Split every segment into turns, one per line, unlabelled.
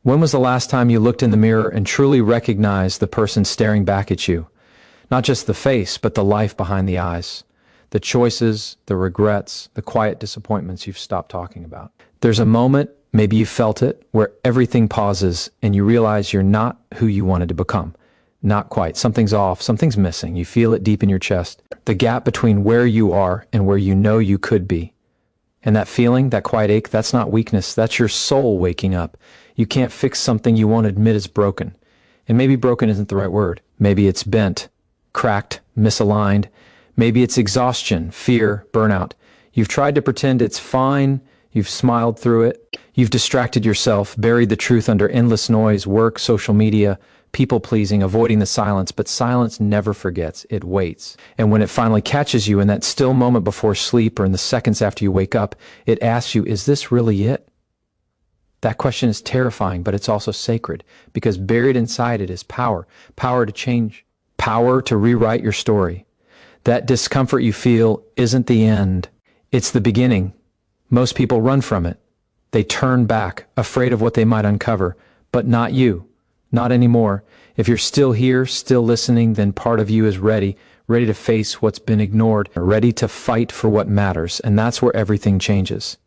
When was the last time you looked in the mirror and truly recognized the person staring back at you? Not just the face, but the life behind the eyes. The choices, the regrets, the quiet disappointments you've stopped talking about. There's a moment, maybe you felt it, where everything pauses and you realize you're not who you wanted to become. Not quite. Something's off. Something's missing. You feel it deep in your chest. The gap between where you are and where you know you could be. And that feeling, that quiet ache, that's not weakness. That's your soul waking up. You can't fix something you won't admit is broken. And maybe broken isn't the right word. Maybe it's bent, cracked, misaligned. Maybe it's exhaustion, fear, burnout. You've tried to pretend it's fine. You've smiled through it. You've distracted yourself, buried the truth under endless noise, work, social media, people-pleasing, avoiding the silence. But silence never forgets. It waits. And when it finally catches you in that still moment before sleep or in the seconds after you wake up, it asks you, is this really it? That question is terrifying, but it's also sacred, because buried inside it is power. Power to change. Power to rewrite your story. That discomfort you feel isn't the end. It's the beginning. Most people run from it. They turn back, afraid of what they might uncover. But not you. Not anymore. If you're still here, still listening, then part of you is ready to face what's been ignored, ready to fight for what matters. And that's where everything changes.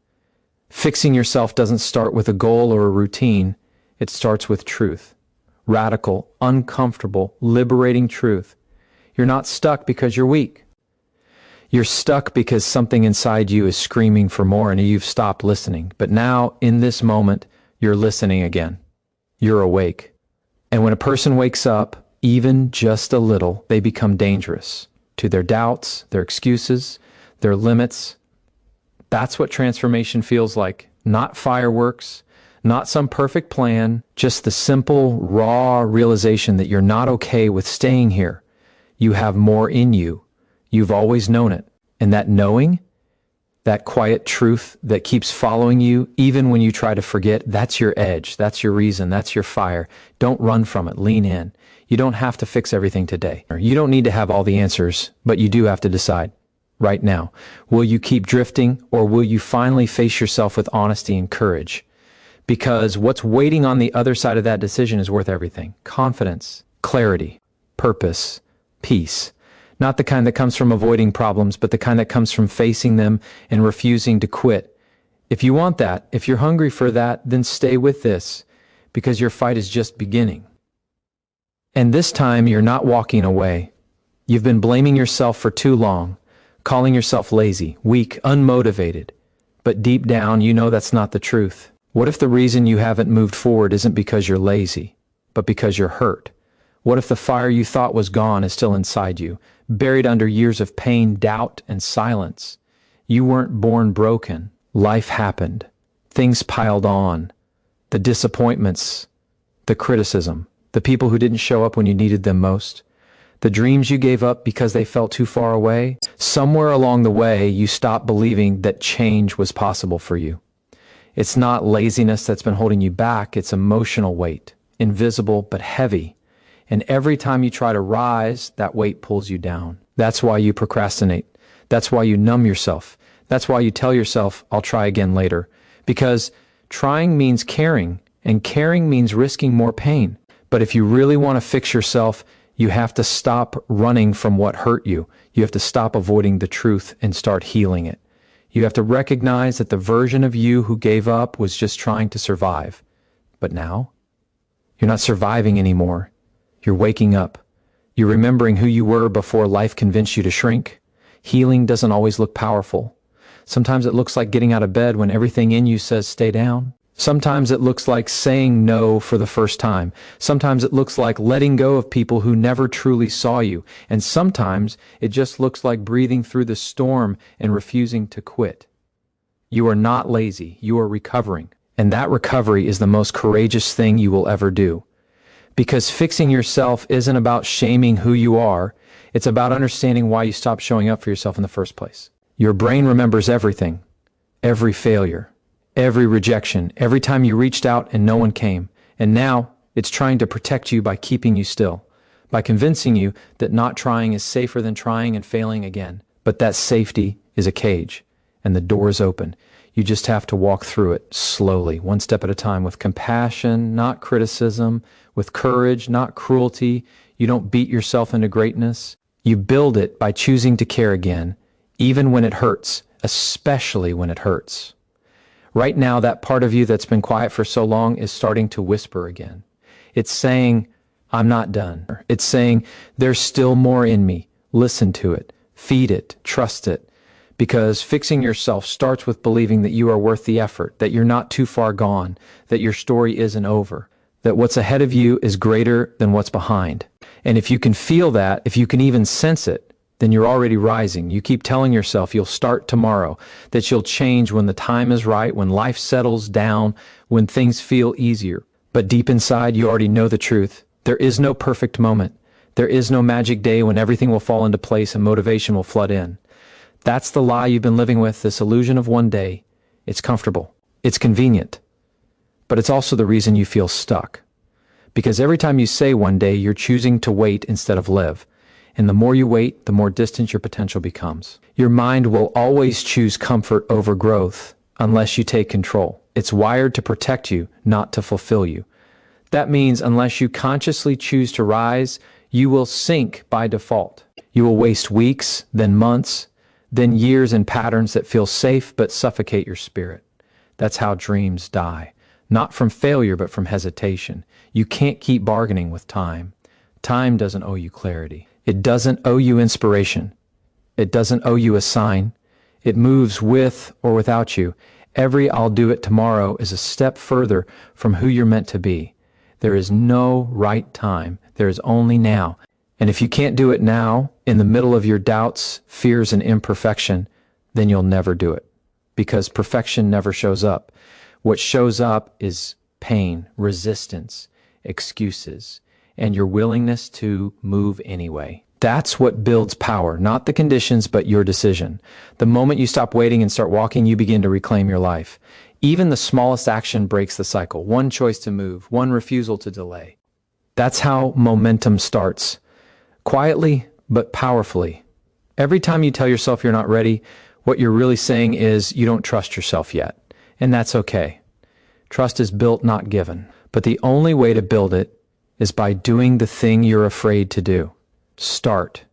Fixing yourself doesn't start with a goal or a routine. It starts with truth. Radical, uncomfortable, liberating truth. You're not stuck because you're weak. You're stuck because something inside you is screaming for more and you've stopped listening. But now, in this moment, you're listening again. You're awake. And when a person wakes up, even just a little, they become dangerous to their doubts, their excuses, their limits. That's what transformation feels like. Not fireworks, not some perfect plan, just the simple, raw realization that you're not okay with staying here. You have more in you. You've always known it. And that knowing, that quiet truth that keeps following you, even when you try to forget, that's your edge, that's your reason, that's your fire. Don't run from it, lean in. You don't have to fix everything today. You don't need to have all the answers, but you do have to decide right now. Will you keep drifting, or will you finally face yourself with honesty and courage? Because what's waiting on the other side of that decision is worth everything. Confidence, clarity, purpose, peace. Not the kind that comes from avoiding problems, but the kind that comes from facing them and refusing to quit. If you want that, if you're hungry for that, then stay with this, because your fight is just beginning. And this time, you're not walking away. You've been blaming yourself for too long, calling yourself lazy, weak, unmotivated. But deep down, you know that's not the truth. What if the reason you haven't moved forward isn't because you're lazy, but because you're hurt? What if the fire you thought was gone is still inside you, buried under years of pain, doubt, and silence? You weren't born broken. Life happened. Things piled on. The disappointments, the criticism, the people who didn't show up when you needed them most, the dreams you gave up because they felt too far away. Somewhere along the way, you stopped believing that change was possible for you. It's not laziness that's been holding you back. It's emotional weight, invisible but heavy. And every time you try to rise, that weight pulls you down. That's why you procrastinate. That's why you numb yourself. That's why you tell yourself, I'll try again later. Because trying means caring, and caring means risking more pain. But if you really want to fix yourself, you have to stop running from what hurt you. You have to stop avoiding the truth and start healing it. You have to recognize that the version of you who gave up was just trying to survive. But now, you're not surviving anymore. You're waking up. You're remembering who you were before life convinced you to shrink. Healing doesn't always look powerful. Sometimes it looks like getting out of bed when everything in you says stay down. Sometimes it looks like saying no for the first time. Sometimes it looks like letting go of people who never truly saw you. And sometimes it just looks like breathing through the storm and refusing to quit. You are not lazy. You are recovering. And that recovery is the most courageous thing you will ever do. Because fixing yourself isn't about shaming who you are. It's about understanding why you stopped showing up for yourself in the first place. Your brain remembers everything, every failure, every rejection, every time you reached out and no one came. And now it's trying to protect you by keeping you still, by convincing you that not trying is safer than trying and failing again. But that safety is a cage, and the door is open. You just have to walk through it slowly, one step at a time, with compassion, not criticism, with courage, not cruelty. You don't beat yourself into greatness. You build it by choosing to care again, even when it hurts, especially when it hurts. Right now, that part of you that's been quiet for so long is starting to whisper again. It's saying, I'm not done. It's saying, there's still more in me. Listen to it, feed it, trust it. Because fixing yourself starts with believing that you are worth the effort, that you're not too far gone, that your story isn't over, that what's ahead of you is greater than what's behind. And if you can feel that, if you can even sense it, then you're already rising. You keep telling yourself you'll start tomorrow, that you'll change when the time is right, when life settles down, when things feel easier. But deep inside, you already know the truth. There is no perfect moment. There is no magic day when everything will fall into place and motivation will flood in. That's the lie you've been living with, this illusion of one day. It's comfortable. It's convenient. But it's also the reason you feel stuck. Because every time you say one day, you're choosing to wait instead of live. And the more you wait, the more distant your potential becomes. Your mind will always choose comfort over growth unless you take control. It's wired to protect you, not to fulfill you. That means unless you consciously choose to rise, you will sink by default. You will waste weeks, then months, then years in patterns that feel safe but suffocate your spirit. That's how dreams die. Not from failure, but from hesitation. You can't keep bargaining with time. Time doesn't owe you clarity. It doesn't owe you inspiration. It doesn't owe you a sign. It moves with or without you. Every I'll do it tomorrow is a step further from who you're meant to be. There is no right time. There is only now. And if you can't do it now, in the middle of your doubts, fears, and imperfection, then you'll never do it. Because perfection never shows up. What shows up is pain, resistance, excuses, and your willingness to move anyway. That's what builds power, not the conditions, but your decision. The moment you stop waiting and start walking, you begin to reclaim your life. Even the smallest action breaks the cycle. One choice to move, one refusal to delay. That's how momentum starts. Quietly, but powerfully. Every time you tell yourself you're not ready, what you're really saying is you don't trust yourself yet. And that's okay. Trust is built, not given. But the only way to build it is by doing the thing you're afraid to do. Start.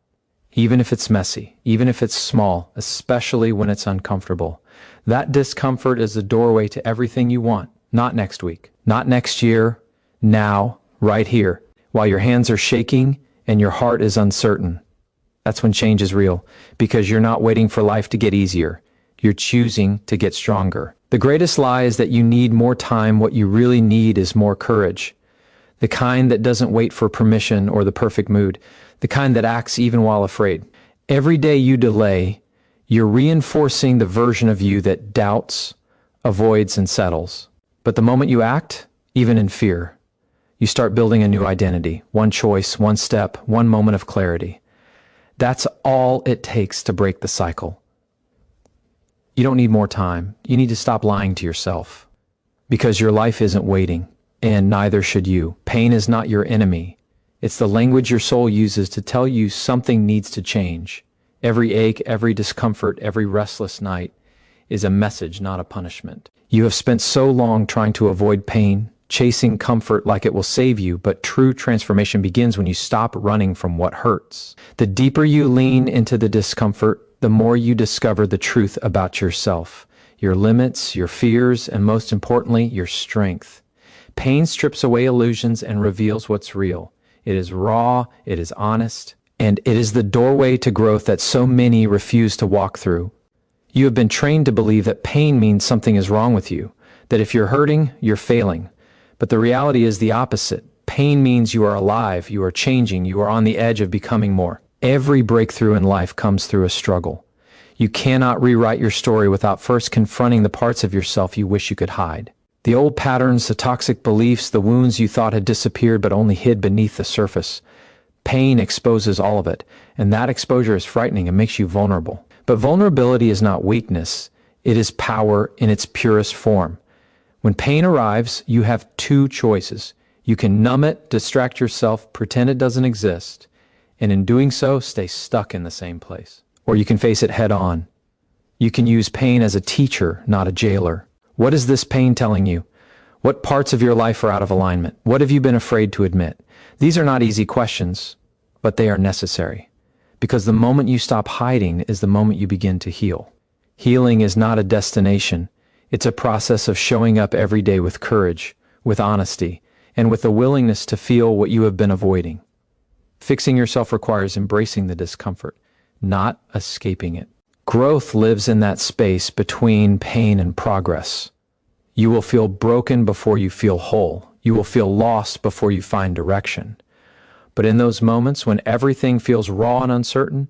Even if it's messy, even if it's small, especially when it's uncomfortable. That discomfort is the doorway to everything you want. Not next week, not next year, now, right here. While your hands are shaking and your heart is uncertain. That's when change is real, because you're not waiting for life to get easier. You're choosing to get stronger. The greatest lie is that you need more time. What you really need is more courage. The kind that doesn't wait for permission or the perfect mood. The kind that acts even while afraid. Every day you delay, you're reinforcing the version of you that doubts, avoids, and settles. But the moment you act, even in fear, you start building a new identity. One choice, one step, one moment of clarity. That's all it takes to break the cycle. You don't need more time. You need to stop lying to yourself. Because your life isn't waiting, and neither should you. Pain is not your enemy. It's the language your soul uses to tell you something needs to change. Every ache, every discomfort, every restless night is a message, not a punishment. You have spent so long trying to avoid pain, chasing comfort like it will save you, but true transformation begins when you stop running from what hurts. The deeper you lean into the discomfort, the more you discover the truth about yourself, your limits, your fears, and most importantly, your strength. Pain strips away illusions and reveals what's real. It is raw, it is honest, and it is the doorway to growth that so many refuse to walk through. You have been trained to believe that pain means something is wrong with you, that if you're hurting, you're failing. But the reality is the opposite. Pain means you are alive, you are changing, you are on the edge of becoming more. Every breakthrough in life comes through a struggle. You cannot rewrite your story without first confronting the parts of yourself you wish you could hide. The old patterns, the toxic beliefs, the wounds you thought had disappeared but only hid beneath the surface. Pain exposes all of it, and that exposure is frightening and makes you vulnerable. But vulnerability is not weakness. It is power in its purest form. When pain arrives, you have two choices. You can numb it, distract yourself, pretend it doesn't exist, and in doing so, stay stuck in the same place. Or you can face it head on You can use pain as a teacher, not a jailer. What is this pain telling you? What parts of your life are out of alignment? What have you been afraid to admit? These are not easy questions, but they are necessary. Because the moment you stop hiding is the moment you begin to heal. Healing is not a destination. It's a process of showing up every day with courage, with honesty, and with the willingness to feel what you have been avoiding. Fixing yourself requires embracing the discomfort, not escaping it. Growth lives in that space between pain and progress. You will feel broken before you feel whole. You will feel lost before you find direction. But in those moments when everything feels raw and uncertain,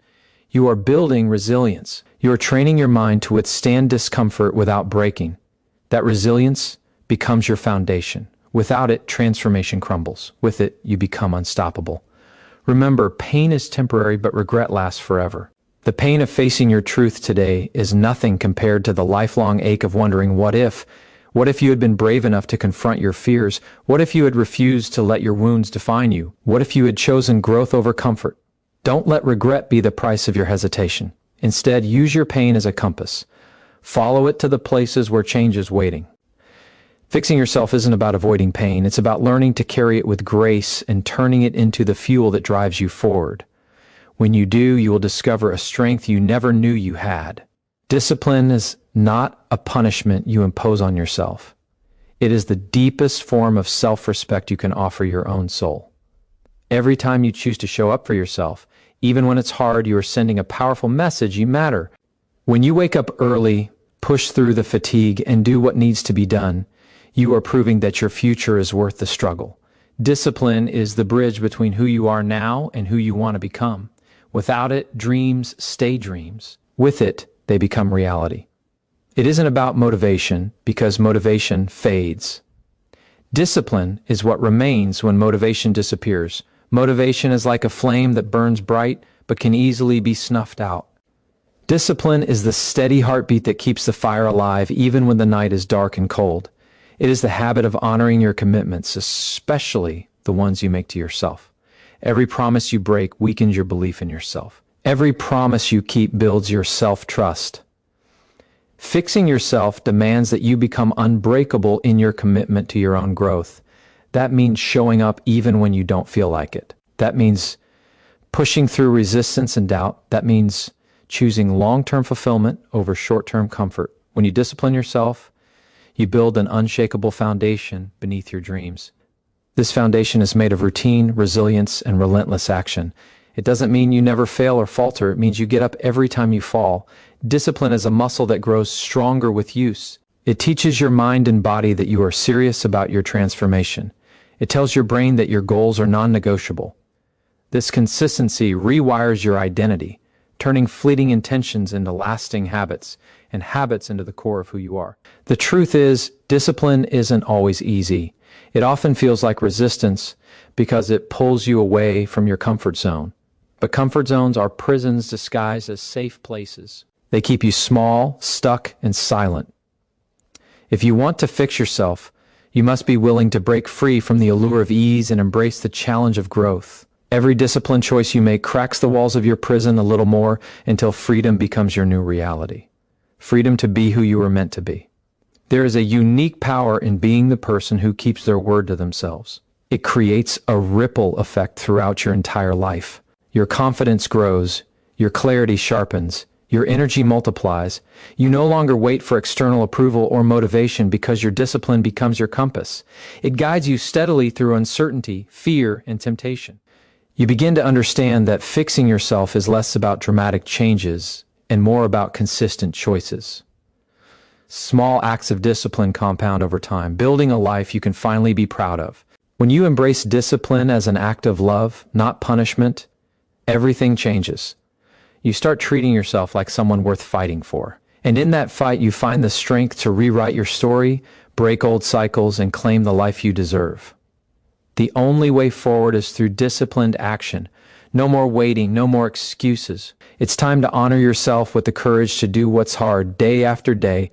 you are building resilience. You are training your mind to withstand discomfort without breaking. That resilience becomes your foundation. Without it, transformation crumbles. With it, you become unstoppable. Remember, pain is temporary, but regret lasts forever. The pain of facing your truth today is nothing compared to the lifelong ache of wondering, what if? What if you had been brave enough to confront your fears? What if you had refused to let your wounds define you? What if you had chosen growth over comfort? Don't let regret be the price of your hesitation. Instead, use your pain as a compass. Follow it to the places where change is waiting. Fixing yourself isn't about avoiding pain. It's about learning to carry it with grace and turning it into the fuel that drives you forward. When you do, you will discover a strength you never knew you had. Discipline is not a punishment you impose on yourself. It is the deepest form of self-respect you can offer your own soul. Every time you choose to show up for yourself, even when it's hard, you are sending a powerful message: you matter. When you wake up early, push through the fatigue, and do what needs to be done, you are proving that your future is worth the struggle. Discipline is the bridge between who you are now and who you want to become. Without it, dreams stay dreams. With it, they become reality. It isn't about motivation, because motivation fades. Discipline is what remains when motivation disappears. Motivation is like a flame that burns bright but can easily be snuffed out. Discipline is the steady heartbeat that keeps the fire alive even when the night is dark and cold. It is the habit of honoring your commitments, especially the ones you make to yourself. Every promise you break weakens your belief in yourself. Every promise you keep builds your self-trust. Fixing yourself demands that you become unbreakable in your commitment to your own growth. That means showing up even when you don't feel like it. That means pushing through resistance and doubt. That means choosing long-term fulfillment over short-term comfort. When you discipline yourself, you build an unshakable foundation beneath your dreams. This foundation is made of routine, resilience, and relentless action. It doesn't mean you never fail or falter. It means you get up every time you fall. Discipline is a muscle that grows stronger with use. It teaches your mind and body that you are serious about your transformation. It tells your brain that your goals are non-negotiable. This consistency rewires your identity, turning fleeting intentions into lasting habits, and habits into the core of who you are. The truth is, discipline isn't always easy. It often feels like resistance because it pulls you away from your comfort zone. But comfort zones are prisons disguised as safe places. They keep you small, stuck, and silent. If you want to fix yourself, you must be willing to break free from the allure of ease and embrace the challenge of growth. Every discipline choice you make cracks the walls of your prison a little more until freedom becomes your new reality. Freedom to be who you were meant to be. There is a unique power in being the person who keeps their word to themselves. It creates a ripple effect throughout your entire life. Your confidence grows, your clarity sharpens, your energy multiplies. You no longer wait for external approval or motivation because your discipline becomes your compass. It guides you steadily through uncertainty, fear, and temptation. You begin to understand that fixing yourself is less about dramatic changes and more about consistent choices. Small acts of discipline compound over time, building a life you can finally be proud of. When you embrace discipline as an act of love, not punishment, everything changes. You start treating yourself like someone worth fighting for. And in that fight, you find the strength to rewrite your story, break old cycles, and claim the life you deserve. The only way forward is through disciplined action. No more waiting, no more excuses. It's time to honor yourself with the courage to do what's hard day after day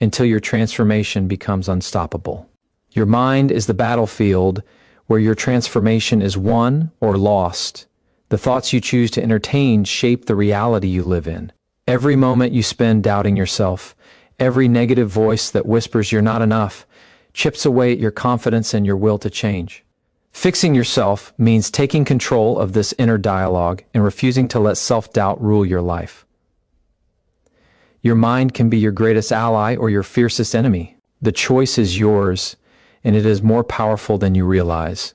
until your transformation becomes unstoppable. Your mind is the battlefield where your transformation is won or lost. The thoughts you choose to entertain shape the reality you live in. Every moment you spend doubting yourself, every negative voice that whispers you're not enough, chips away at your confidence and your will to change. Fixing yourself means taking control of this inner dialogue and refusing to let self-doubt rule your life. Your mind can be your greatest ally or your fiercest enemy. The choice is yours, and it is more powerful than you realize.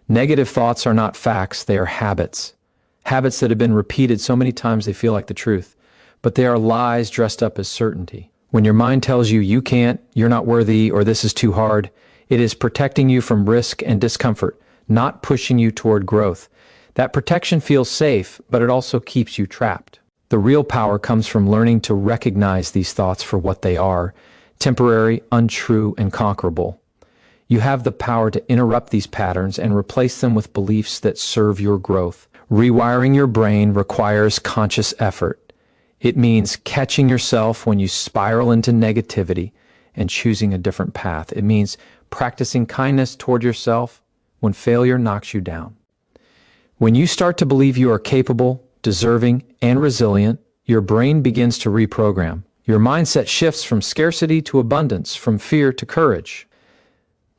Negative thoughts are not facts, they are habits. Habits that have been repeated so many times they feel like the truth, but they are lies dressed up as certainty. When your mind tells you you can't, you're not worthy, or this is too hard, it is protecting you from risk and discomfort, not pushing you toward growth. That protection feels safe, but it also keeps you trapped. The real power comes from learning to recognize these thoughts for what they are, temporary, untrue, and conquerable. You have the power to interrupt these patterns and replace them with beliefs that serve your growth. Rewiring your brain requires conscious effort. It means catching yourself when you spiral into negativity and choosing a different path. It means practicing kindness toward yourself when failure knocks you down. When you start to believe you are capable, deserving, and resilient, your brain begins to reprogram. Your mindset shifts from scarcity to abundance, from fear to courage.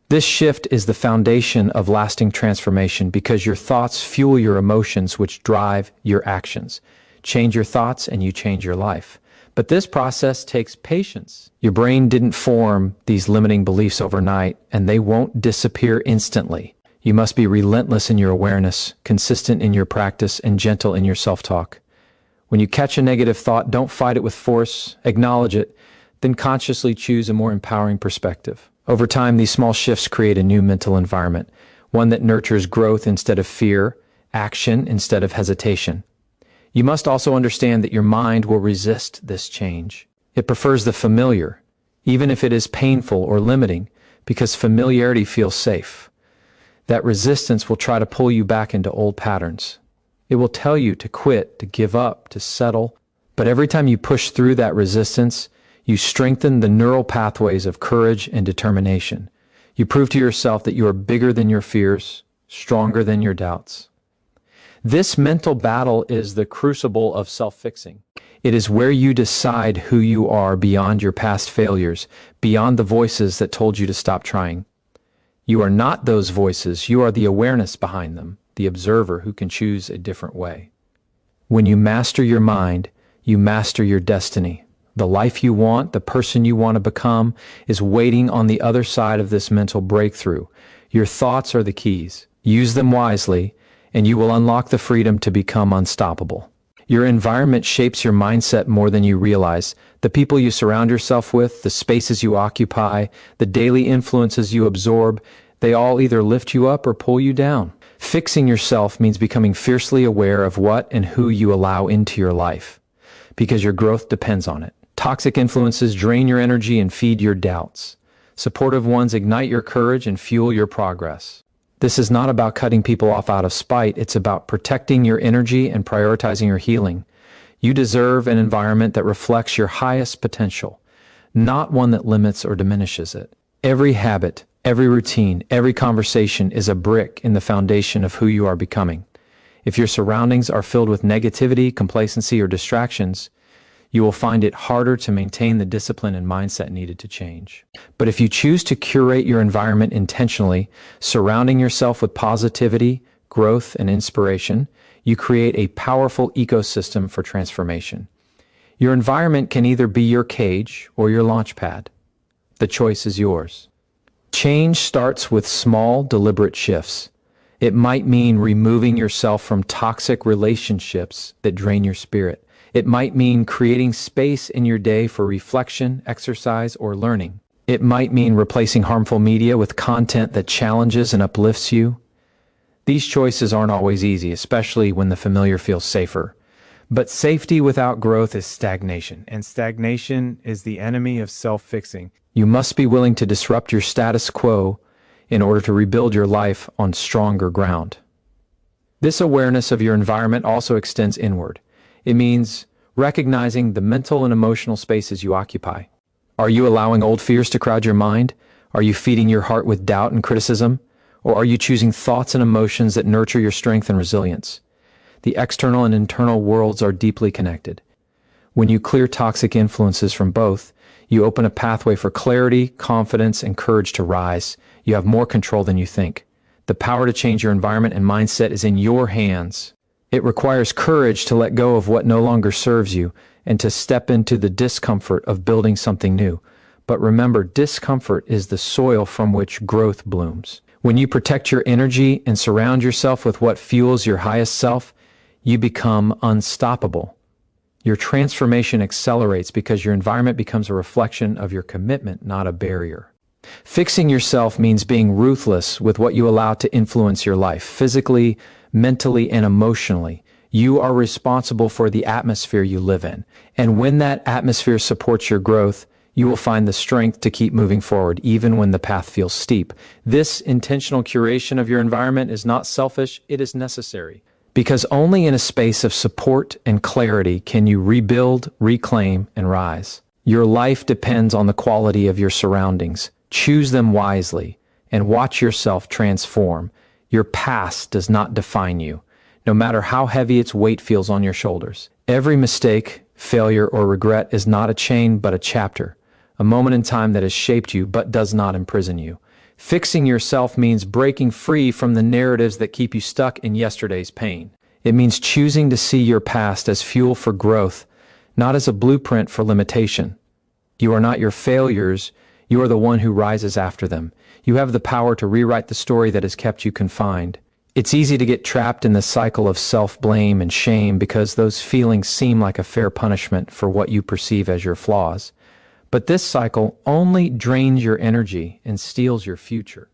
This shift is the foundation of lasting transformation because your thoughts fuel your emotions, which drive your actions. Change your thoughts and you change your life. But this process takes patience. Your brain didn't form these limiting beliefs overnight, and they won't disappear instantly. You must be relentless in your awareness, consistent in your practice, and gentle in your self-talk. When you catch a negative thought, don't fight it with force, acknowledge it, then consciously choose a more empowering perspective. Over time, these small shifts create a new mental environment, one that nurtures growth instead of fear, action instead of hesitation. You must also understand that your mind will resist this change. It prefers the familiar, even if it is painful or limiting, because familiarity feels safe. That resistance will try to pull you back into old patterns. It will tell you to quit, to give up, to settle. But every time you push through that resistance, you strengthen the neural pathways of courage and determination. You prove to yourself that you are bigger than your fears, stronger than your doubts. This mental battle is the crucible of self-fixing. It is where you decide who you are beyond your past failures, beyond the voices that told you to stop trying. You are not those voices, you are the awareness behind them, the observer who can choose a different way. When you master your mind, you master your destiny. The life you want, the person you want to become, is waiting on the other side of this mental breakthrough. Your thoughts are the keys. Use them wisely, and you will unlock the freedom to become unstoppable. Your environment shapes your mindset more than you realize. The people you surround yourself with, the spaces you occupy, the daily influences you absorb, they all either lift you up or pull you down. Fixing yourself means becoming fiercely aware of what and who you allow into your life, because your growth depends on it. Toxic influences drain your energy and feed your doubts. Supportive ones ignite your courage and fuel your progress. This is not about cutting people off out of spite. It's about protecting your energy and prioritizing your healing. You deserve an environment that reflects your highest potential, not one that limits or diminishes it. Every habit, every routine, every conversation is a brick in the foundation of who you are becoming. If your surroundings are filled with negativity, complacency, or distractions, you will find it harder to maintain the discipline and mindset needed to change. But if you choose to curate your environment intentionally, surrounding yourself with positivity, growth, and inspiration, you create a powerful ecosystem for transformation. Your environment can either be your cage or your launch pad. The choice is yours. Change starts with small, deliberate shifts. It might mean removing yourself from toxic relationships that drain your spirit. It might mean creating space in your day for reflection, exercise, or learning. It might mean replacing harmful media with content that challenges and uplifts you. These choices aren't always easy, especially when the familiar feels safer. But safety without growth is stagnation, and stagnation is the enemy of self-fixing. You must be willing to disrupt your status quo in order to rebuild your life on stronger ground. This awareness of your environment also extends inward. It means recognizing the mental and emotional spaces you occupy. Are you allowing old fears to crowd your mind? Are you feeding your heart with doubt and criticism? Or are you choosing thoughts and emotions that nurture your strength and resilience? The external and internal worlds are deeply connected. When you clear toxic influences from both, you open a pathway for clarity, confidence, and courage to rise. You have more control than you think. The power to change your environment and mindset is in your hands. It requires courage to let go of what no longer serves you and to step into the discomfort of building something new. But remember, discomfort is the soil from which growth blooms. When you protect your energy and surround yourself with what fuels your highest self, you become unstoppable. Your transformation accelerates because your environment becomes a reflection of your commitment, not a barrier. Fixing yourself means being ruthless with what you allow to influence your life, physically, mentally, and emotionally. You are responsible for the atmosphere you live in. And when that atmosphere supports your growth, you will find the strength to keep moving forward, even when the path feels steep. This intentional curation of your environment is not selfish, it is necessary. Because only in a space of support and clarity can you rebuild, reclaim, and rise. Your life depends on the quality of your surroundings. Choose them wisely and watch yourself transform. Your past does not define you, no matter how heavy its weight feels on your shoulders. Every mistake, failure, or regret is not a chain but a chapter, a moment in time that has shaped you but does not imprison you. Fixing yourself means breaking free from the narratives that keep you stuck in yesterday's pain. It means choosing to see your past as fuel for growth, not as a blueprint for limitation. You are not your failures, you are the one who rises after them. You have the power to rewrite the story that has kept you confined. It's easy to get trapped in the cycle of self-blame and shame because those feelings seem like a fair punishment for what you perceive as your flaws. But this cycle only drains your energy and steals your future.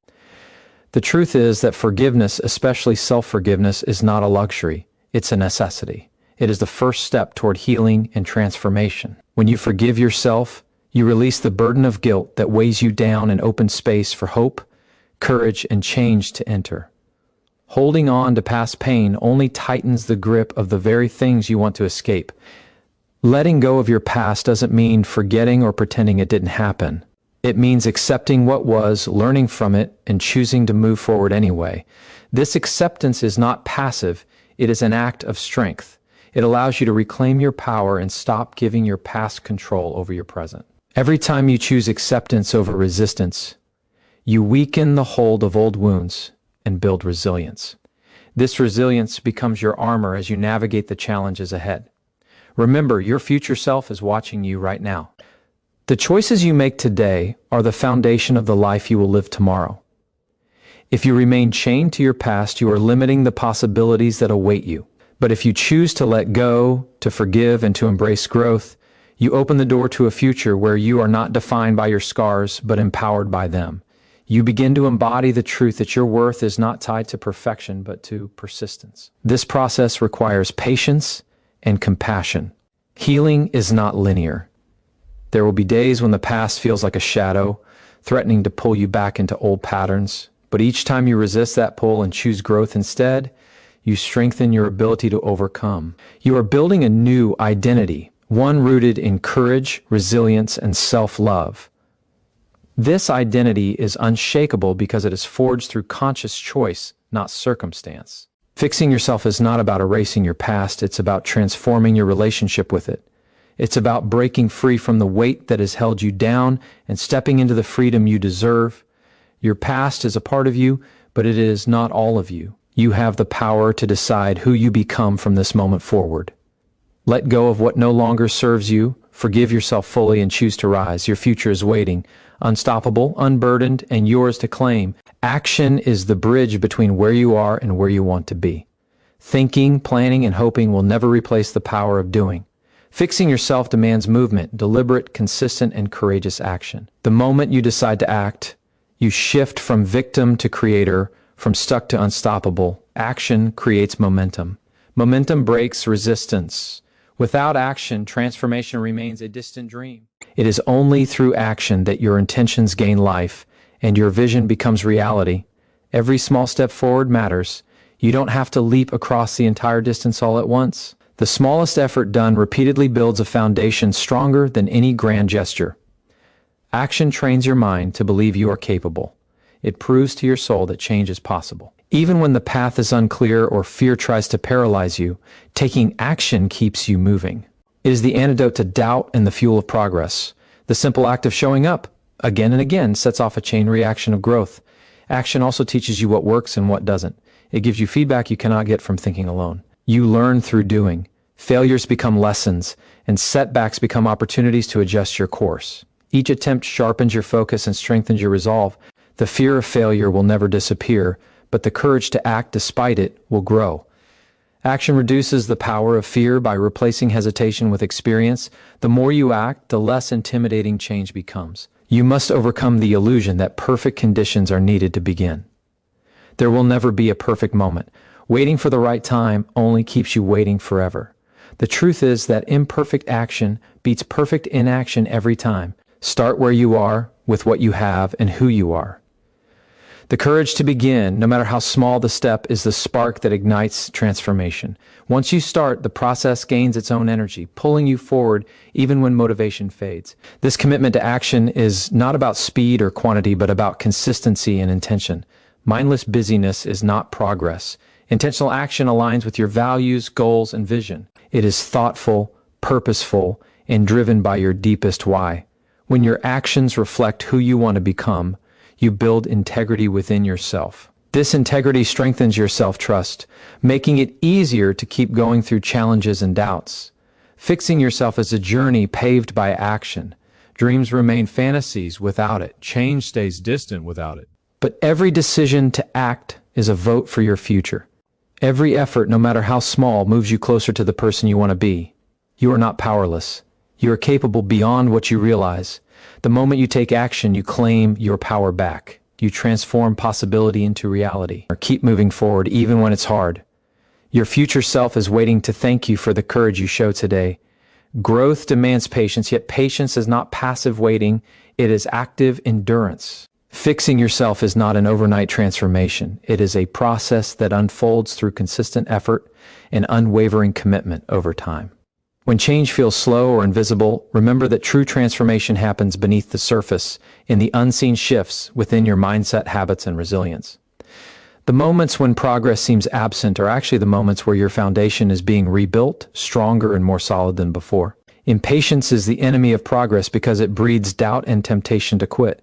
The truth is that forgiveness, especially self-forgiveness, is not a luxury. It's a necessity. It is the first step toward healing and transformation. When you forgive yourself, you release the burden of guilt that weighs you down and open space for hope, courage, and change to enter. Holding on to past pain only tightens the grip of the very things you want to escape. Letting go of your past doesn't mean forgetting or pretending it didn't happen. It means accepting what was, learning from it, and choosing to move forward anyway. This acceptance is not passive, it is an act of strength. It allows you to reclaim your power and stop giving your past control over your present. Every time you choose acceptance over resistance, you weaken the hold of old wounds and build resilience. This resilience becomes your armor as you navigate the challenges ahead. Remember, your future self is watching you right now. The choices you make today are the foundation of the life you will live tomorrow. If you remain chained to your past, you are limiting the possibilities that await you. But if you choose to let go, to forgive, and to embrace growth, you open the door to a future where you are not defined by your scars, but empowered by them. You begin to embody the truth that your worth is not tied to perfection, but to persistence. This process requires patience and compassion. Healing is not linear. There will be days when the past feels like a shadow, threatening to pull you back into old patterns. But each time you resist that pull and choose growth instead, you strengthen your ability to overcome. You are building a new identity, one rooted in courage, resilience, and self-love. This identity is unshakable because it is forged through conscious choice, not circumstance. Fixing yourself is not about erasing your past, it's about transforming your relationship with it. It's about breaking free from the weight that has held you down and stepping into the freedom you deserve. Your past is a part of you, but it is not all of you. You have the power to decide who you become from this moment forward. Let go of what no longer serves you, forgive yourself fully, and choose to rise. Your future is waiting, unstoppable, unburdened, and yours to claim. Action is the bridge between where you are and where you want to be. Thinking, planning, and hoping will never replace the power of doing. Fixing yourself demands movement, deliberate, consistent, and courageous action. The moment you decide to act, you shift from victim to creator, from stuck to unstoppable. Action creates momentum. Momentum breaks resistance. Without action, transformation remains a distant dream. It is only through action that your intentions gain life and your vision becomes reality. Every small step forward matters. You don't have to leap across the entire distance all at once. The smallest effort done repeatedly builds a foundation stronger than any grand gesture. Action trains your mind to believe you are capable. It proves to your soul that change is possible. Even when the path is unclear or fear tries to paralyze you, taking action keeps you moving. It is the antidote to doubt and the fuel of progress. The simple act of showing up again and again sets off a chain reaction of growth. Action also teaches you what works and what doesn't. It gives you feedback you cannot get from thinking alone. You learn through doing. Failures become lessons, and setbacks become opportunities to adjust your course. Each attempt sharpens your focus and strengthens your resolve. The fear of failure will never disappear, but the courage to act despite it will grow. Action reduces the power of fear by replacing hesitation with experience. The more you act, the less intimidating change becomes. You must overcome the illusion that perfect conditions are needed to begin. There will never be a perfect moment. Waiting for the right time only keeps you waiting forever. The truth is that imperfect action beats perfect inaction every time. Start where you are, with what you have, and who you are. The courage to begin, no matter how small the step, is the spark that ignites transformation. Once you start, the process gains its own energy, pulling you forward even when motivation fades. This commitment to action is not about speed or quantity, but about consistency and intention. Mindless busyness is not progress. Intentional action aligns with your values, goals, and vision. It is thoughtful, purposeful, and driven by your deepest why. When your actions reflect who you want to become, you build integrity within yourself. This integrity strengthens your self-trust, making it easier to keep going through challenges and doubts. Fixing yourself is a journey paved by action. Dreams remain fantasies without it.
Change stays distant without it.
But every decision to act is a vote for your future. Every effort, no matter how small, moves you closer to the person you want to be. You are not powerless. You are capable beyond what you realize. The moment you take action, you claim your power back. You transform possibility into reality. Or keep moving forward even when it's hard. Your future self is waiting to thank you for the courage you show today. Growth demands patience, yet patience is not passive waiting. It is active endurance. Fixing yourself is not an overnight transformation. It is a process that unfolds through consistent effort and unwavering commitment over time. When change feels slow or invisible, remember that true transformation happens beneath the surface, in the unseen shifts within your mindset, habits, and resilience. The moments when progress seems absent are actually the moments where your foundation is being rebuilt, stronger and more solid than before. Impatience is the enemy of progress because it breeds doubt and temptation to quit.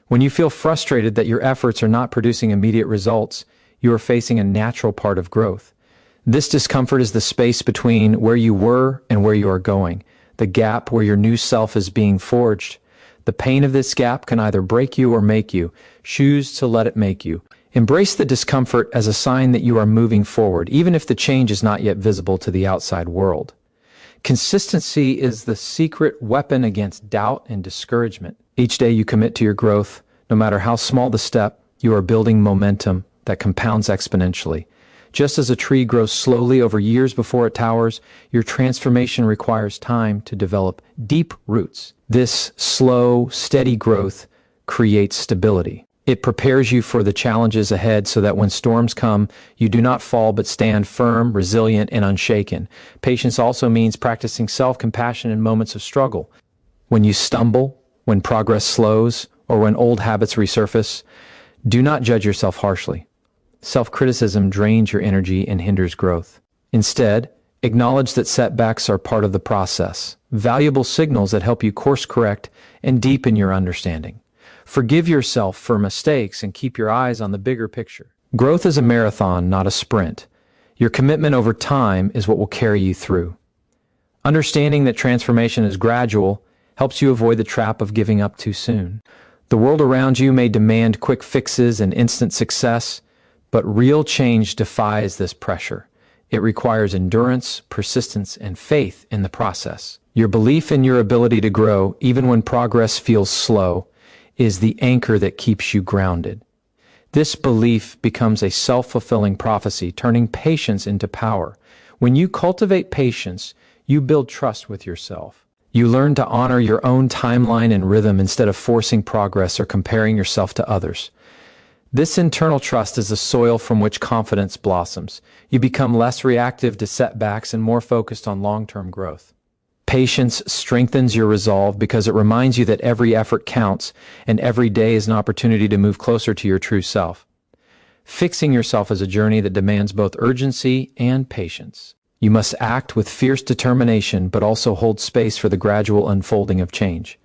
When you feel frustrated that your efforts are not producing immediate results, you are facing a natural part of growth. This discomfort is the space between where you were and where you are going, the gap where your new self is being forged. The pain of this gap can either break you or make you. Choose to let it make you. Embrace the discomfort as a sign that you are moving forward, even if the change is not yet visible to the outside world. Consistency is the secret weapon against doubt and discouragement. Each day you commit to your growth, no matter how small the step, you are building momentum that compounds exponentially. Just as a tree grows slowly over years before it towers, your transformation requires time to develop deep roots. This slow, steady growth creates stability. It prepares you for the challenges ahead so that when storms come, you do not fall but stand firm, resilient, and unshaken. Patience also means practicing self-compassion in moments of struggle. When you stumble, when progress slows, or when old habits resurface, do not judge yourself harshly. Self-criticism drains your energy and hinders growth. Instead, acknowledge that setbacks are part of the process, valuable signals that help you course correct and deepen your understanding. Forgive yourself for mistakes and keep your eyes on the bigger picture. Growth is a marathon, not a sprint. Your commitment over time is what will carry you through. Understanding that transformation is gradual helps you avoid the trap of giving up too soon. The world around you may demand quick fixes and instant success, but real change defies this pressure. It requires endurance, persistence, and faith in the process. Your belief in your ability to grow, even when progress feels slow, is the anchor that keeps you grounded. This belief becomes a self-fulfilling prophecy, turning patience into power. When you cultivate patience, you build trust with yourself. You learn to honor your own timeline and rhythm instead of forcing progress or comparing yourself to others. This internal trust is the soil from which confidence blossoms. You become less reactive to setbacks and more focused on long-term growth. Patience strengthens your resolve because it reminds you that every effort counts and every day is an opportunity to move closer to your true self. Fixing yourself is a journey that demands both urgency and patience. You must act with fierce determination, but also hold space for the gradual unfolding of change.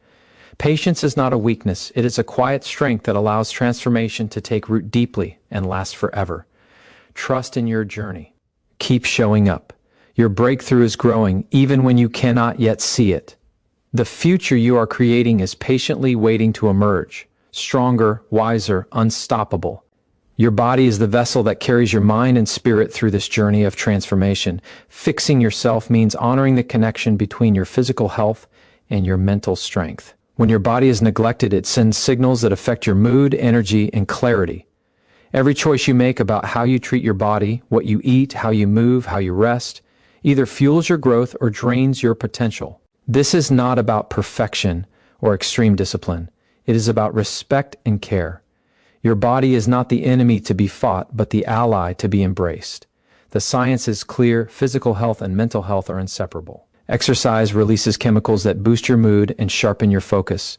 Patience is not a weakness. It is a quiet strength that allows transformation to take root deeply and last forever. Trust in your journey. Keep showing up. Your breakthrough is growing even when you cannot yet see it. The future you are creating is patiently waiting to emerge, stronger, wiser, unstoppable. Your body is the vessel that carries your mind and spirit through this journey of transformation. Fixing yourself means honoring the connection between your physical health and your mental strength. When your body is neglected, it sends signals that affect your mood, energy, and clarity. Every choice you make about how you treat your body, what you eat, how you move, how you rest, either fuels your growth or drains your potential. This is not about perfection or extreme discipline. It is about respect and care. Your body is not the enemy to be fought, but the ally to be embraced. The science is clear. Physical health and mental health are inseparable. Exercise releases chemicals that boost your mood and sharpen your focus.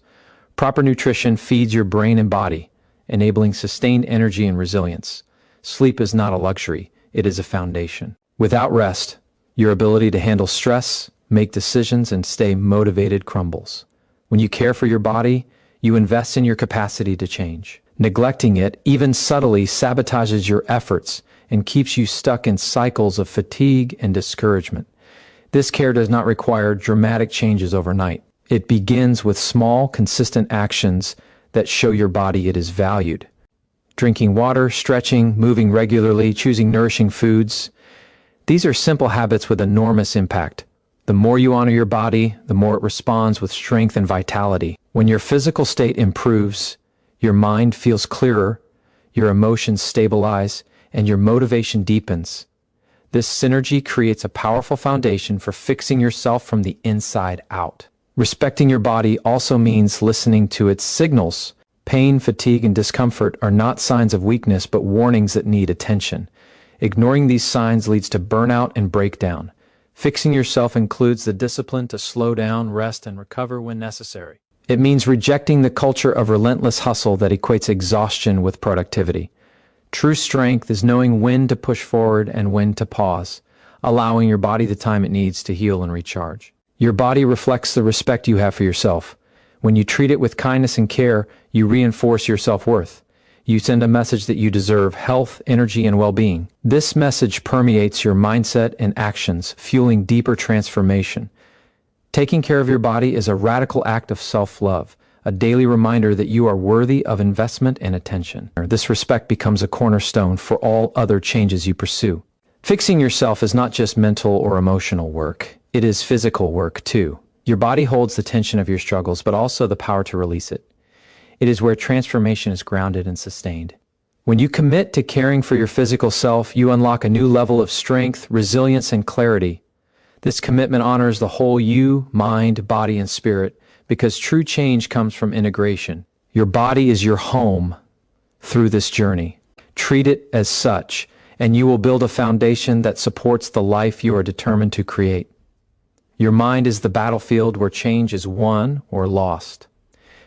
Proper nutrition feeds your brain and body, enabling sustained energy and resilience. Sleep is not a luxury. It is a foundation. Without rest, your ability to handle stress, make decisions, and stay motivated crumbles. When you care for your body, you invest in your capacity to change. Neglecting it, even subtly, sabotages your efforts and keeps you stuck in cycles of fatigue and discouragement. This care does not require dramatic changes overnight. It begins with small, consistent actions that show your body it is valued. Drinking water, stretching, moving regularly, choosing nourishing foods. These are simple habits with enormous impact. The more you honor your body, the more it responds with strength and vitality. When your physical state improves, your mind feels clearer, your emotions stabilize, and your motivation deepens. This synergy creates a powerful foundation for fixing yourself from the inside out. Respecting your body also means listening to its signals. Pain, fatigue, and discomfort are not signs of weakness, but warnings that need attention. Ignoring these signs leads to burnout and breakdown. Fixing yourself includes the discipline to slow down, rest, and recover when necessary. It means rejecting the culture of relentless hustle that equates exhaustion with productivity. True strength is knowing when to push forward and when to pause, allowing your body the time it needs to heal and recharge. Your body reflects the respect you have for yourself. When you treat it with kindness and care, you reinforce your self-worth. You send a message that you deserve health, energy, and well-being. This message permeates your mindset and actions, fueling deeper transformation. Taking care of your body is a radical act of self-love, a daily reminder that you are worthy of investment and attention. This respect becomes a cornerstone for all other changes you pursue. Fixing yourself is not just mental or emotional work. It is physical work, too. Your body holds the tension of your struggles, but also the power to release it. It is where transformation is grounded and sustained. When you commit to caring for your physical self, you unlock a new level of strength, resilience, and clarity. This commitment honors the whole you, mind, body, and spirit, because true change comes from integration. Your body is your home through this journey. Treat it as such, and you will build a foundation that supports the life you are determined to create. Your mind is the battlefield where change is won or lost.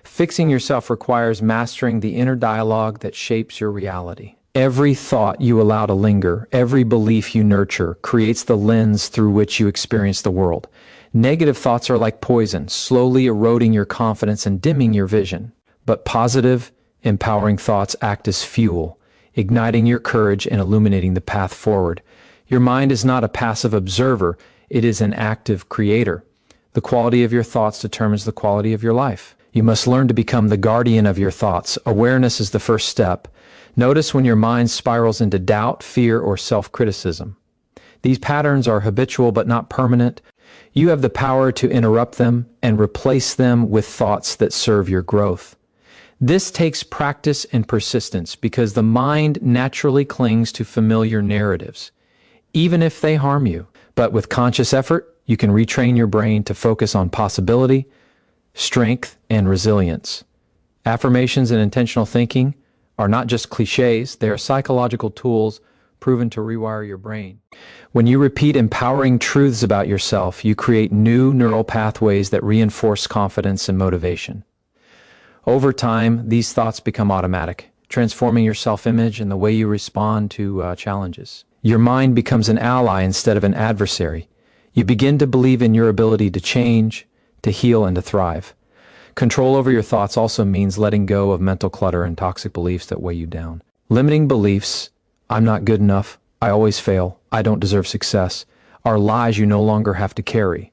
Fixing yourself requires mastering the inner dialogue that shapes your reality. Every thought you allow to linger, every belief you nurture, creates the lens through which you experience the world. Negative thoughts are like poison, slowly eroding your confidence and dimming your vision. But positive, empowering thoughts act as fuel, igniting your courage and illuminating the path forward. Your mind is not a passive observer, it is an active creator. The quality of your thoughts determines the quality of your life. You must learn to become the guardian of your thoughts. Awareness is the first step. Notice when your mind spirals into doubt, fear, or self-criticism. These patterns are habitual but not permanent. You have the power to interrupt them and replace them with thoughts that serve your growth. This takes practice and persistence because the mind naturally clings to familiar narratives, even if they harm you. But with conscious effort, you can retrain your brain to focus on possibility, strength, and resilience. Affirmations and intentional thinking are not just cliches, they are psychological tools proven to rewire your brain. When you repeat empowering truths about yourself, you create new neural pathways that reinforce confidence and motivation. Over time, these thoughts become automatic, transforming your self-image and the way you respond to challenges. Your mind becomes an ally instead of an adversary. You begin to believe in your ability to change, to heal, and to thrive. Control over your thoughts also means letting go of mental clutter and toxic beliefs that weigh you down. Limiting beliefs, I'm not good enough, I always fail, I don't deserve success, are lies you no longer have to carry.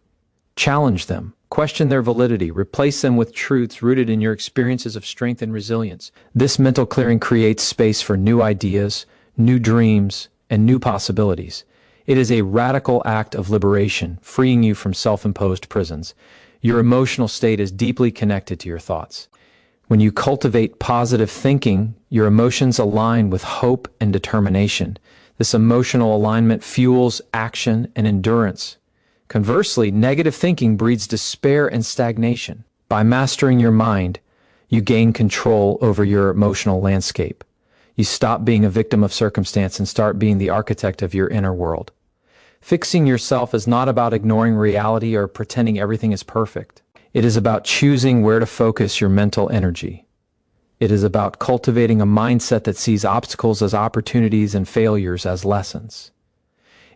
Challenge them. Question their validity. Replace them with truths rooted in your experiences of strength and resilience. This mental clearing creates space for new ideas, new dreams, and new possibilities. It is a radical act of liberation, freeing you from self-imposed prisons. Your emotional state is deeply connected to your thoughts. When you cultivate positive thinking, your emotions align with hope and determination. This emotional alignment fuels action and endurance. Conversely, negative thinking breeds despair and stagnation. By mastering your mind, you gain control over your emotional landscape. You stop being a victim of circumstance and start being the architect of your inner world. Fixing yourself is not about ignoring reality or pretending everything is perfect. It is about choosing where to focus your mental energy. It is about cultivating a mindset that sees obstacles as opportunities and failures as lessons.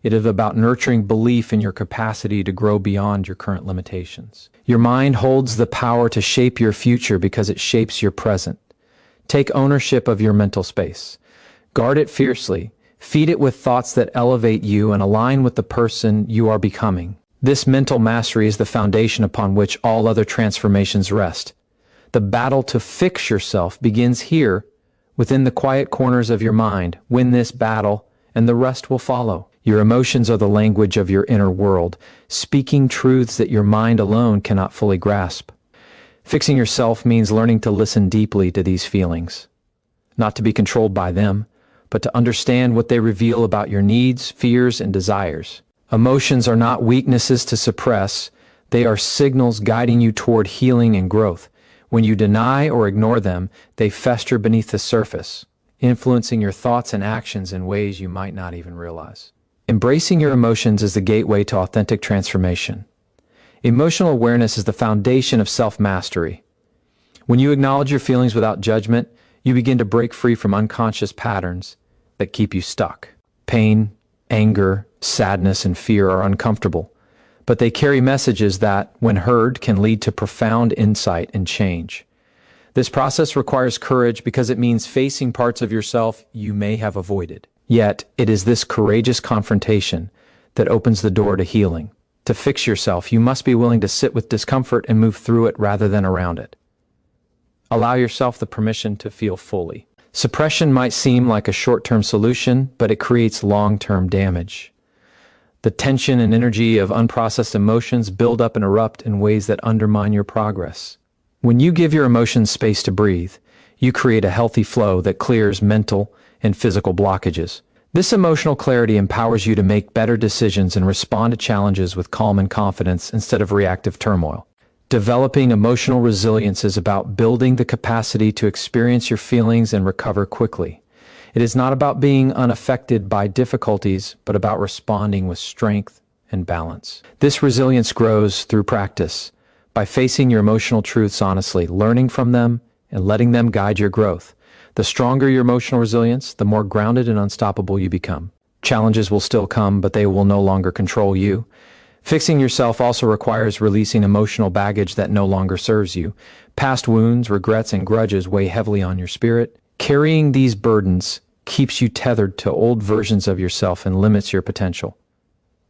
It is about nurturing belief in your capacity to grow beyond your current limitations. Your mind holds the power to shape your future because it shapes your present. Take ownership of your mental space. Guard it fiercely. Feed it with thoughts that elevate you and align with the person you are becoming. This mental mastery is the foundation upon which all other transformations rest. The battle to fix yourself begins here, within the quiet corners of your mind. Win this battle, and the rest will follow. Your emotions are the language of your inner world, speaking truths that your mind alone cannot fully grasp. Fixing yourself means learning to listen deeply to these feelings, not to be controlled by them, but to understand what they reveal about your needs, fears, and desires. Emotions are not weaknesses to suppress, they are signals guiding you toward healing and growth. When you deny or ignore them, they fester beneath the surface, influencing your thoughts and actions in ways you might not even realize. Embracing your emotions is the gateway to authentic transformation. Emotional awareness is the foundation of self-mastery. When you acknowledge your feelings without judgment, you begin to break free from unconscious patterns that keep you stuck. Pain, anger, sadness, and fear are uncomfortable, but they carry messages that, when heard, can lead to profound insight and change. This process requires courage because it means facing parts of yourself you may have avoided. Yet, it is this courageous confrontation that opens the door to healing. To fix yourself, you must be willing to sit with discomfort and move through it rather than around it. Allow yourself the permission to feel fully. Suppression might seem like a short-term solution, but it creates long-term damage. The tension and energy of unprocessed emotions build up and erupt in ways that undermine your progress. When you give your emotions space to breathe, you create a healthy flow that clears mental and physical blockages. This emotional clarity empowers you to make better decisions and respond to challenges with calm and confidence instead of reactive turmoil. Developing emotional resilience is about building the capacity to experience your feelings and recover quickly. It is not about being unaffected by difficulties, but about responding with strength and balance. This resilience grows through practice, by facing your emotional truths honestly, learning from them, and letting them guide your growth. The stronger your emotional resilience, the more grounded and unstoppable you become. Challenges will still come, but they will no longer control you. Fixing yourself also requires releasing emotional baggage that no longer serves you. Past wounds, regrets, and grudges weigh heavily on your spirit. Carrying these burdens keeps you tethered to old versions of yourself and limits your potential.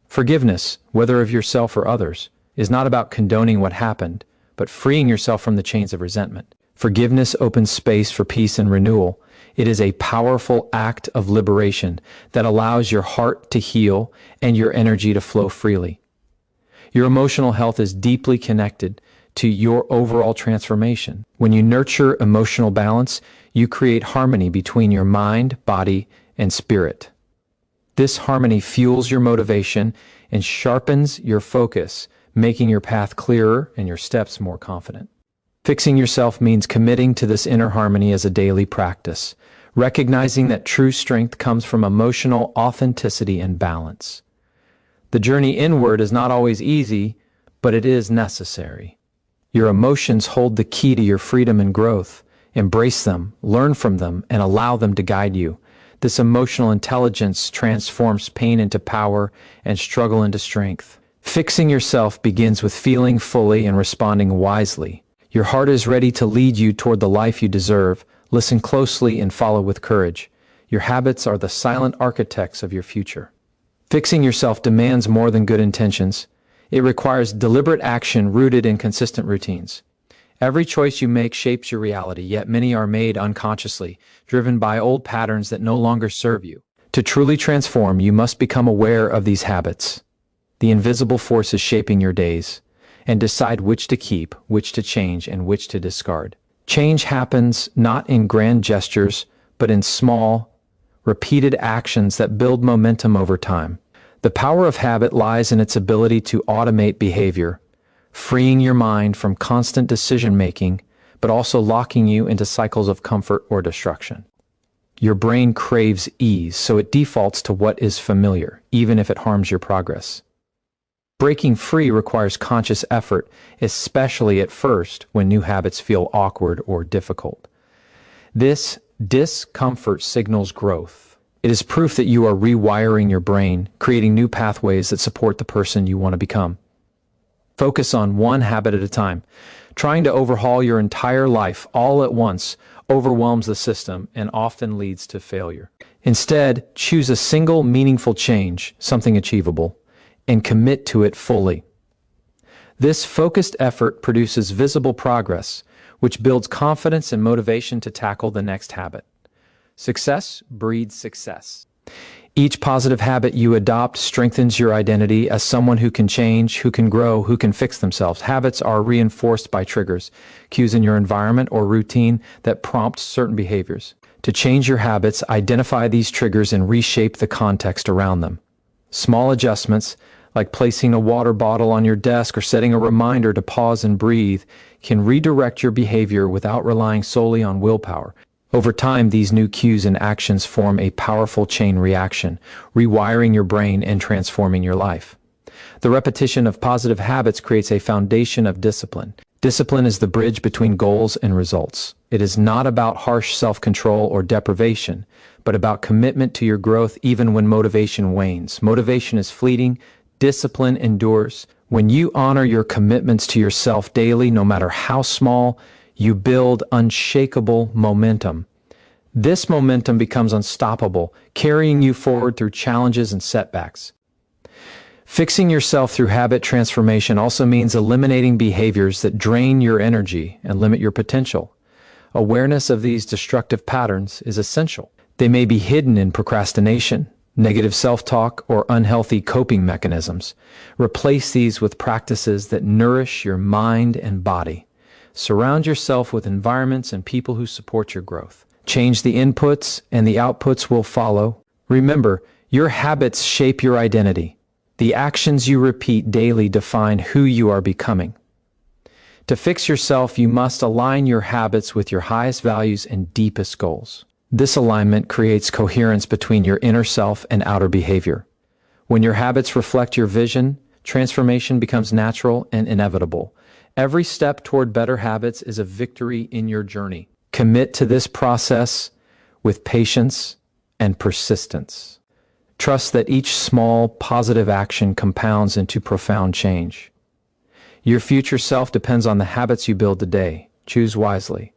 Forgiveness, whether of yourself or others, is not about condoning what happened, but freeing yourself from the chains of resentment. Forgiveness opens space for peace and renewal. It is a powerful act of liberation that allows your heart to heal and your energy to flow freely. Your emotional health is deeply connected to your overall transformation. When you nurture emotional balance, you create harmony between your mind, body, and spirit. This harmony fuels your motivation and sharpens your focus, making your path clearer and your steps more confident. Fixing yourself means committing to this inner harmony as a daily practice, recognizing that true strength comes from emotional authenticity and balance. The journey inward is not always easy, but it is necessary. Your emotions hold the key to your freedom and growth, Embrace them, learn from them, and allow them to guide you. This emotional intelligence transforms pain into power and struggle into strength. Fixing yourself begins with feeling fully and responding wisely. Your heart is ready to lead you toward the life you deserve. Listen closely and follow with courage. Your habits are the silent architects of your future. Fixing yourself demands more than good intentions. It requires deliberate action rooted in consistent routines. Every choice you make shapes your reality, yet many are made unconsciously, driven by old patterns that no longer serve you. To truly transform, you must become aware of these habits, the invisible forces shaping your days, and decide which to keep, which to change, and which to discard. Change happens not in grand gestures, but in small, repeated actions that build momentum over time. The power of habit lies in its ability to automate behavior, freeing your mind from constant decision-making, but also locking you into cycles of comfort or destruction. Your brain craves ease, so it defaults to what is familiar, even if it harms your progress. Breaking free requires conscious effort, especially at first when new habits feel awkward or difficult. This discomfort signals growth. It is proof that you are rewiring your brain, creating new pathways that support the person you want to become. Focus on one habit at a time. Trying to overhaul your entire life all at once overwhelms the system and often leads to failure. Instead, choose a single meaningful change, something achievable, and commit to it fully. This focused effort produces visible progress, which builds confidence and motivation to tackle the next habit. Success breeds success. Each positive habit you adopt strengthens your identity as someone who can change, who can grow, who can fix themselves. Habits are reinforced by triggers, cues in your environment or routine that prompt certain behaviors. To change your habits, identify these triggers and reshape the context around them. Small adjustments, like placing a water bottle on your desk or setting a reminder to pause and breathe, can redirect your behavior without relying solely on willpower. Over time, these new cues and actions form a powerful chain reaction, rewiring your brain and transforming your life. The repetition of positive habits creates a foundation of discipline. Discipline is the bridge between goals and results. It is not about harsh self-control or deprivation, but about commitment to your growth even when motivation wanes. Motivation is fleeting, discipline endures. When you honor your commitments to yourself daily, no matter how small, you build unshakable momentum. This momentum becomes unstoppable, carrying you forward through challenges and setbacks. Fixing yourself through habit transformation also means eliminating behaviors that drain your energy and limit your potential. Awareness of these destructive patterns is essential. They may be hidden in procrastination, negative self-talk, or unhealthy coping mechanisms. Replace these with practices that nourish your mind and body. Surround yourself with environments and people who support your growth. Change the inputs and the outputs will follow. Remember, your habits shape your identity. The actions you repeat daily define who you are becoming. To fix yourself, you must align your habits with your highest values and deepest goals. This alignment creates coherence between your inner self and outer behavior. When your habits reflect your vision, transformation becomes natural and inevitable. Every step toward better habits is a victory in your journey. Commit to this process with patience and persistence. Trust that each small, positive action compounds into profound change. Your future self depends on the habits you build today. Choose wisely.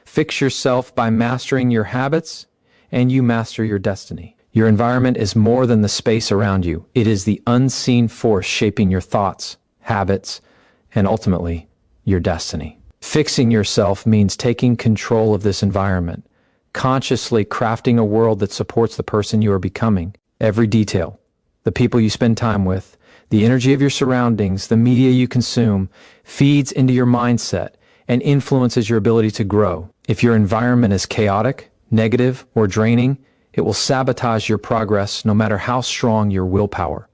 Fix yourself by mastering your habits, and you master your destiny. Your environment is more than the space around you. It is the unseen force shaping your thoughts, habits, and ultimately, your destiny. Fixing yourself means taking control of this environment, consciously crafting a world that supports the person you are becoming. Every detail, the people you spend time with, the energy of your surroundings, the media you consume, feeds into your mindset and influences your ability to grow. If your environment is chaotic, negative, or draining, it will sabotage your progress no matter how strong your willpower.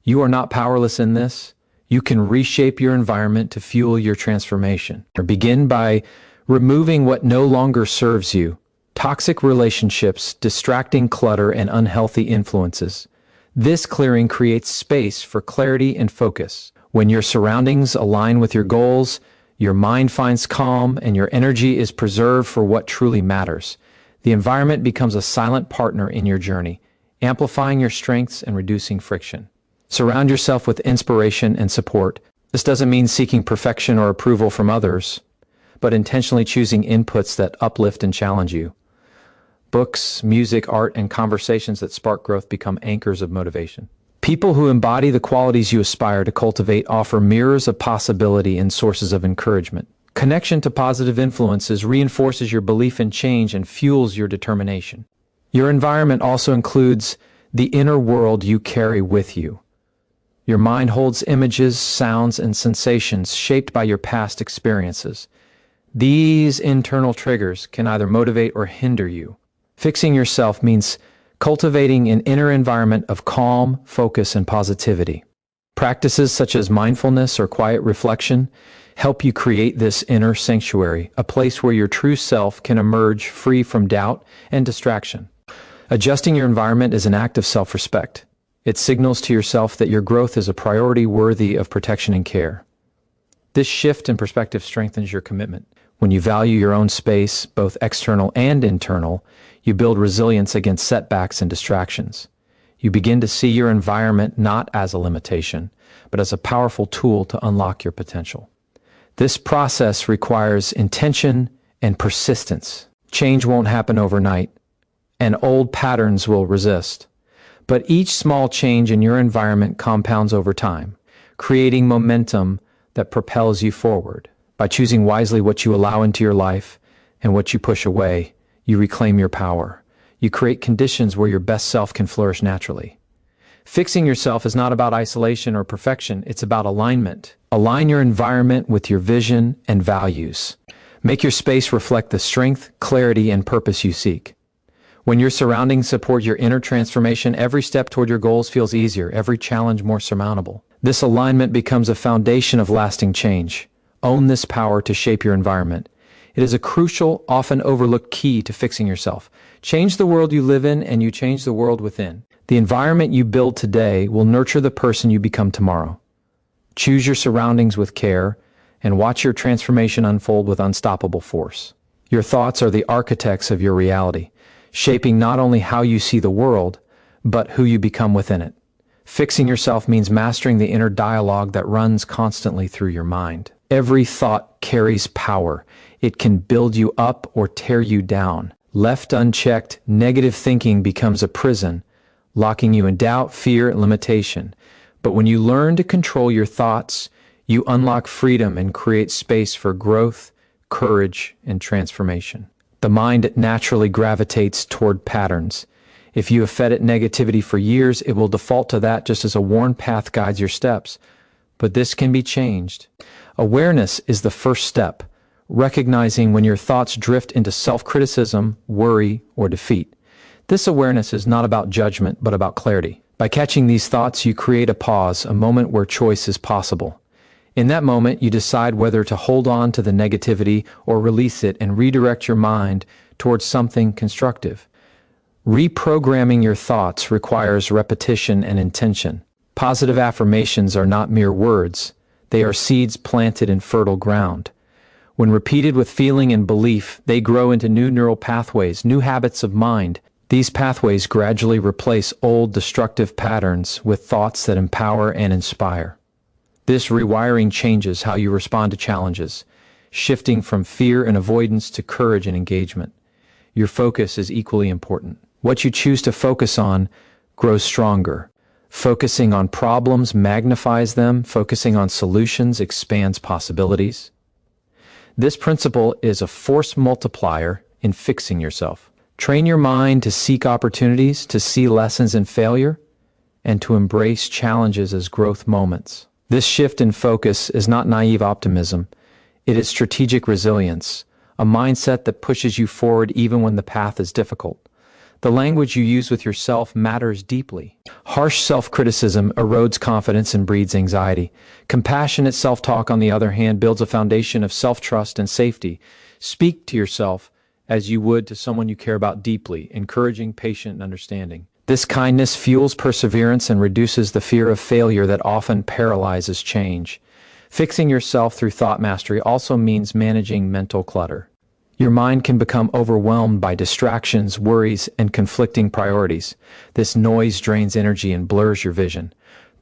You are not powerless in this. You can reshape your environment to fuel your transformation. Begin by removing what no longer serves you. Toxic relationships, distracting clutter, and unhealthy influences. This clearing creates space for clarity and focus. When your surroundings align with your goals, Your mind finds calm and your energy is preserved for what truly matters. The environment becomes a silent partner in your journey, amplifying your strengths and reducing friction. Surround yourself with inspiration and support. This doesn't mean seeking perfection or approval from others, but intentionally choosing inputs that uplift and challenge you. Books, music, art, and conversations that spark growth become anchors of motivation. People who embody the qualities you aspire to cultivate offer mirrors of possibility and sources of encouragement. Connection to positive influences reinforces your belief in change and fuels your determination. Your environment also includes the inner world you carry with you. Your mind holds images, sounds, and sensations shaped by your past experiences. These internal triggers can either motivate or hinder you. Fixing yourself means cultivating an inner environment of calm, focus, and positivity. Practices such as mindfulness or quiet reflection help you create this inner sanctuary, a place where your true self can emerge free from doubt and distraction. Adjusting your environment is an act of self-respect. It signals to yourself that your growth is a priority worthy of protection and care. This shift in perspective strengthens your commitment. When you value your own space, both external and internal, you build resilience against setbacks and distractions. You begin to see your environment not as a limitation, but as a powerful tool to unlock your potential. This process requires intention and persistence. Change won't happen overnight, and old patterns will resist. But each small change in your environment compounds over time, creating momentum that propels you forward. By choosing wisely what you allow into your life and what you push away, you reclaim your power. You create conditions where your best self can flourish naturally. Fixing yourself is not about isolation or perfection, it's about alignment. Align your environment with your vision and values. Make your space reflect the strength, clarity, and purpose you seek. When your surroundings support your inner transformation, every step toward your goals feels easier, every challenge more surmountable. This alignment becomes a foundation of lasting change. Own this power to shape your environment. It is a crucial, often overlooked key to fixing yourself. Change the world you live in, and you change the world within. The environment you build today will nurture the person you become tomorrow. Choose your surroundings with care, and watch your transformation unfold with unstoppable force. Your thoughts are the architects of your reality, shaping not only how you see the world, but who you become within it. Fixing yourself means mastering the inner dialogue that runs constantly through your mind. Every thought carries power. It can build you up or tear you down. Left unchecked, negative thinking becomes a prison, locking you in doubt, fear, and limitation. But when you learn to control your thoughts, you unlock freedom and create space for growth, courage, and transformation. The mind naturally gravitates toward patterns. If you have fed it negativity for years, it will default to that just as a worn path guides your steps. But this can be changed. Awareness is the first step, recognizing when your thoughts drift into self-criticism, worry, or defeat. This awareness is not about judgment, but about clarity. By catching these thoughts, you create a pause, a moment where choice is possible. In that moment, you decide whether to hold on to the negativity or release it and redirect your mind towards something constructive. Reprogramming your thoughts requires repetition and intention. Positive affirmations are not mere words. They are seeds planted in fertile ground. When repeated with feeling and belief, they grow into new neural pathways, new habits of mind. These pathways gradually replace old destructive patterns with thoughts that empower and inspire. This rewiring changes how you respond to challenges, shifting from fear and avoidance to courage and engagement. Your focus is equally important. What you choose to focus on grows stronger. Focusing on problems magnifies them. Focusing on solutions expands possibilities. This principle is a force multiplier in fixing yourself. Train your mind to seek opportunities, to see lessons in failure, and to embrace challenges as growth moments. This shift in focus is not naive optimism. It is strategic resilience, a mindset that pushes you forward even when the path is difficult. The language you use with yourself matters deeply. Harsh self-criticism erodes confidence and breeds anxiety. Compassionate self-talk, on the other hand, builds a foundation of self-trust and safety. Speak to yourself as you would to someone you care about deeply, encouraging, patient, and understanding. This kindness fuels perseverance and reduces the fear of failure that often paralyzes change. Fixing yourself through thought mastery also means managing mental clutter. Your mind can become overwhelmed by distractions, worries, and conflicting priorities. This noise drains energy and blurs your vision.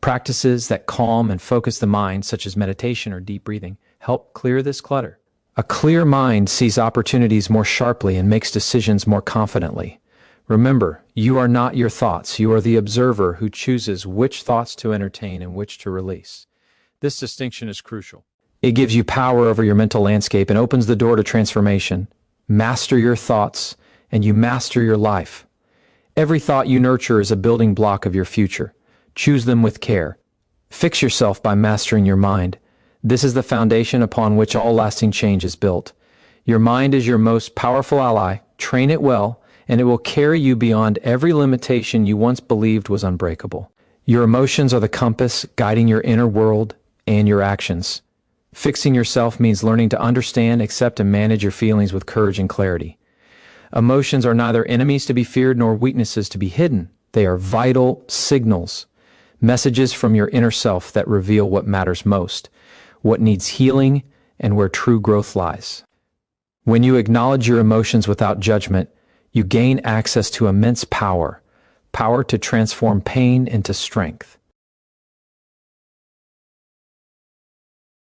Practices that calm and focus the mind, such as meditation or deep breathing, help clear this clutter. A clear mind sees opportunities more sharply and makes decisions more confidently. Remember, you are not your thoughts. You are the observer who chooses which thoughts to entertain and which to release.
This distinction is crucial.
It gives you power over your mental landscape and opens the door to transformation. Master your thoughts, and you master your life. Every thought you nurture is a building block of your future. Choose them with care. Fix yourself by mastering your mind. This is the foundation upon which all lasting change is built. Your mind is your most powerful ally. Train it well, and it will carry you beyond every limitation you once believed was unbreakable. Your emotions are the compass guiding your inner world and your actions. Fixing yourself means learning to understand, accept, and manage your feelings with courage and clarity. Emotions are neither enemies to be feared nor weaknesses to be hidden. They are vital signals, messages from your inner self that reveal what matters most, what needs healing, and where true growth lies. When you acknowledge your emotions without judgment, you gain access to immense power to transform pain into strength.